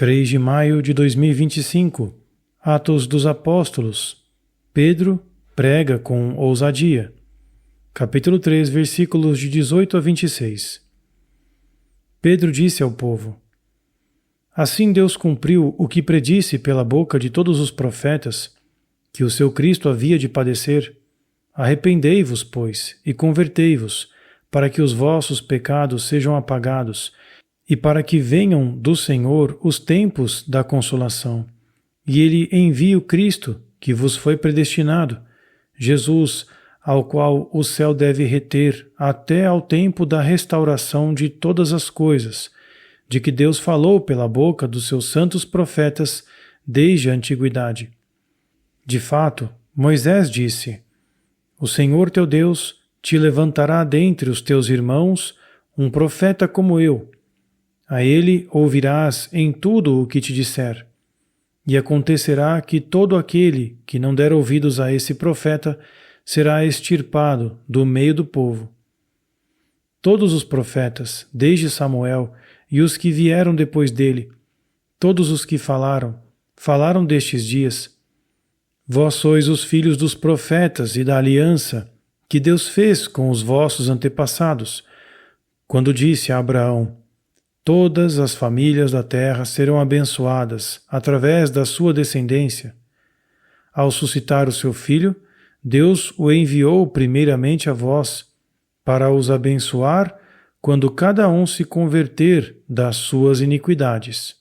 3 de maio de 2025, Atos dos Apóstolos. Pedro prega com ousadia. Capítulo 3, versículos de 18 a 26. Pedro disse ao povo: Assim Deus cumpriu o que predisse pela boca de todos os profetas, que o seu Cristo havia de padecer. Arrependei-vos, pois, e convertei-vos, para que os vossos pecados sejam apagados, e para que venham do Senhor os tempos da consolação, e Ele envie o Cristo, que vos foi predestinado, Jesus, ao qual o céu deve reter até ao tempo da restauração de todas as coisas, de que Deus falou pela boca dos seus santos profetas desde a antiguidade. De fato, Moisés disse: O Senhor teu Deus te levantará dentre os teus irmãos um profeta como eu. A ele ouvirás em tudo o que te disser. E acontecerá que todo aquele que não der ouvidos a esse profeta será extirpado do meio do povo. Todos os profetas, desde Samuel, e os que vieram depois dele, todos os que falaram destes dias. Vós sois os filhos dos profetas e da aliança que Deus fez com os vossos antepassados, quando disse a Abraão: Todas as famílias da terra serão abençoadas através da sua descendência. Ao suscitar o seu filho, Deus o enviou primeiramente a vós, para os abençoar quando cada um se converter das suas iniquidades.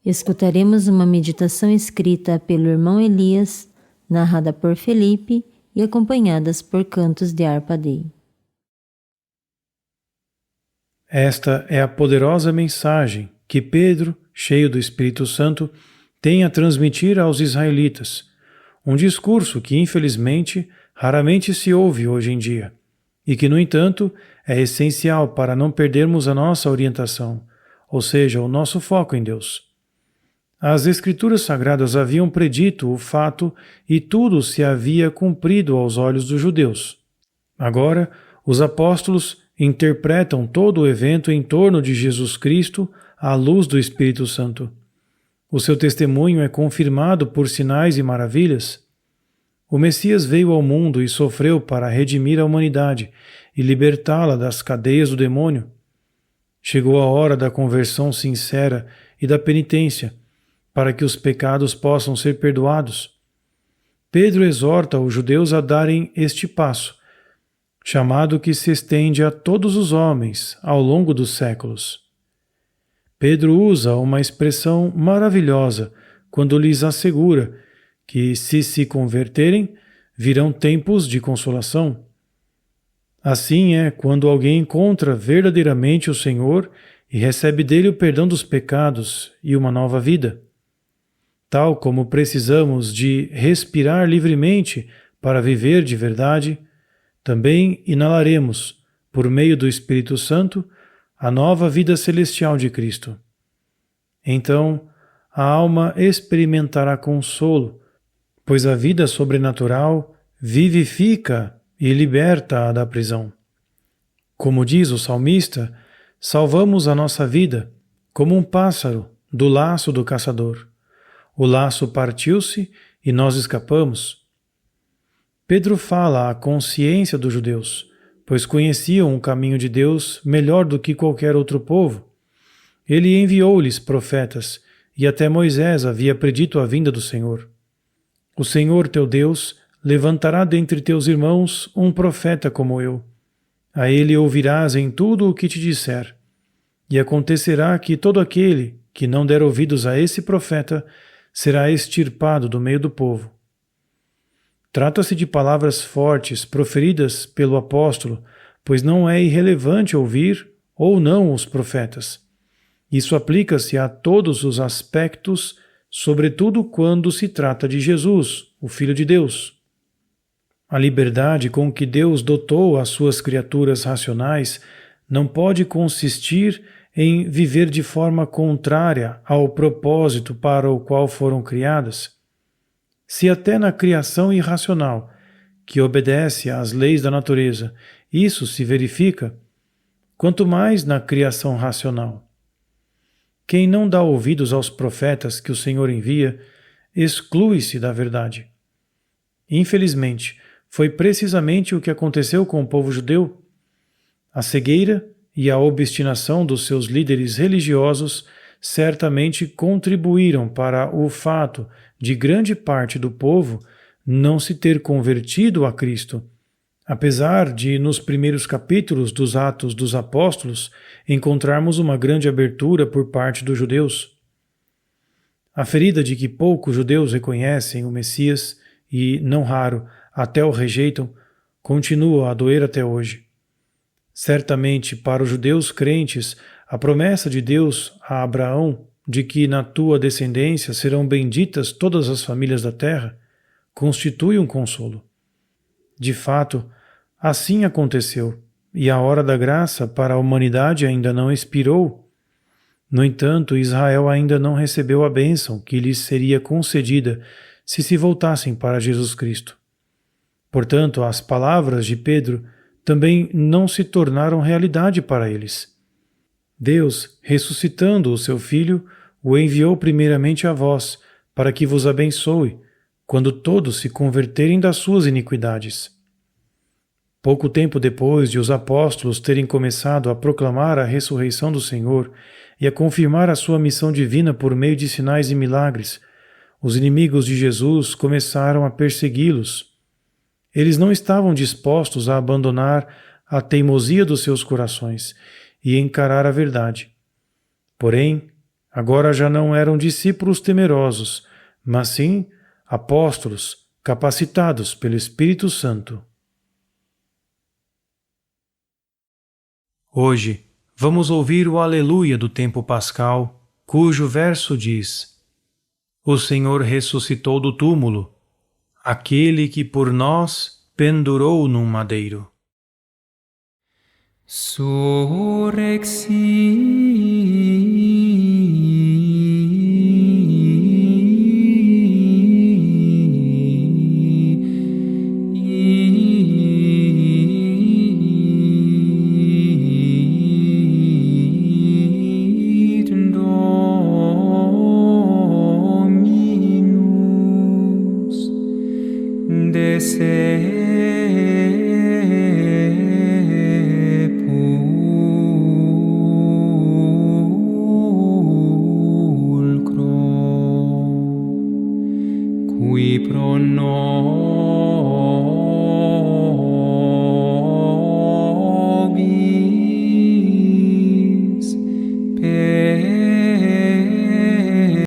Escutaremos uma meditação escrita pelo irmão Elias, narrada por Felipe e acompanhadas por cantos de harpa Dei. Esta é a poderosa mensagem que Pedro, cheio do Espírito Santo, tem a transmitir aos israelitas, um discurso que, infelizmente, raramente se ouve hoje em dia, e que, no entanto, é essencial para não perdermos a nossa orientação, ou seja, o nosso foco em Deus. As Escrituras Sagradas haviam predito o fato e tudo se havia cumprido aos olhos dos judeus. Agora, os apóstolos interpretam todo o evento em torno de Jesus Cristo à luz do Espírito Santo. O seu testemunho é confirmado por sinais e maravilhas. O Messias veio ao mundo e sofreu para redimir a humanidade e libertá-la das cadeias do demônio. Chegou a hora da conversão sincera e da penitência, para que os pecados possam ser perdoados. Pedro exorta os judeus a darem este passo, chamado que se estende a todos os homens ao longo dos séculos. Pedro usa uma expressão maravilhosa quando lhes assegura que, se converterem, virão tempos de consolação. Assim é quando alguém encontra verdadeiramente o Senhor e recebe dele o perdão dos pecados e uma nova vida. Tal como precisamos de respirar livremente para viver de verdade, também inalaremos, por meio do Espírito Santo, a nova vida celestial de Cristo. Então, a alma experimentará consolo, pois a vida sobrenatural vivifica e liberta-a da prisão. Como diz o salmista, salvamos a nossa vida, como um pássaro, do laço do caçador. O laço partiu-se e nós escapamos. Pedro fala à consciência dos judeus, pois conheciam o caminho de Deus melhor do que qualquer outro povo. Ele enviou-lhes profetas, e até Moisés havia predito a vinda do Senhor. O Senhor teu Deus levantará dentre teus irmãos um profeta como eu. A ele ouvirás em tudo o que te disser. E acontecerá que todo aquele que não der ouvidos a esse profeta será extirpado do meio do povo. Trata-se de palavras fortes proferidas pelo apóstolo, pois não é irrelevante ouvir ou não os profetas. Isso aplica-se a todos os aspectos, sobretudo quando se trata de Jesus, o Filho de Deus. A liberdade com que Deus dotou as suas criaturas racionais não pode consistir em viver de forma contrária ao propósito para o qual foram criadas. Se até na criação irracional, que obedece às leis da natureza, isso se verifica, quanto mais na criação racional. Quem não dá ouvidos aos profetas que o Senhor envia, exclui-se da verdade. Infelizmente, foi precisamente o que aconteceu com o povo judeu. A cegueira e a obstinação dos seus líderes religiosos certamente contribuíram para o fato de grande parte do povo não se ter convertido a Cristo, apesar de, nos primeiros capítulos dos Atos dos Apóstolos, encontrarmos uma grande abertura por parte dos judeus. A ferida de que poucos judeus reconhecem o Messias e, não raro, até o rejeitam, continua a doer até hoje. Certamente, para os judeus crentes, a promessa de Deus a Abraão de que na tua descendência serão benditas todas as famílias da terra constitui um consolo. De fato, assim aconteceu, e a hora da graça para a humanidade ainda não expirou. No entanto, Israel ainda não recebeu a bênção que lhes seria concedida se voltassem para Jesus Cristo. Portanto, as palavras de Pedro também não se tornaram realidade para eles. Deus, ressuscitando o seu Filho, o enviou primeiramente a vós, para que vos abençoe, quando todos se converterem das suas iniquidades. Pouco tempo depois de os apóstolos terem começado a proclamar a ressurreição do Senhor e a confirmar a sua missão divina por meio de sinais e milagres, os inimigos de Jesus começaram a persegui-los. Eles não estavam dispostos a abandonar a teimosia dos seus corações e encarar a verdade. Porém, agora já não eram discípulos temerosos, mas sim apóstolos capacitados pelo Espírito Santo. Hoje, vamos ouvir o Aleluia do tempo pascal, cujo verso diz: O Senhor ressuscitou do túmulo, aquele que por nós pendurou num madeiro. Dominus, descende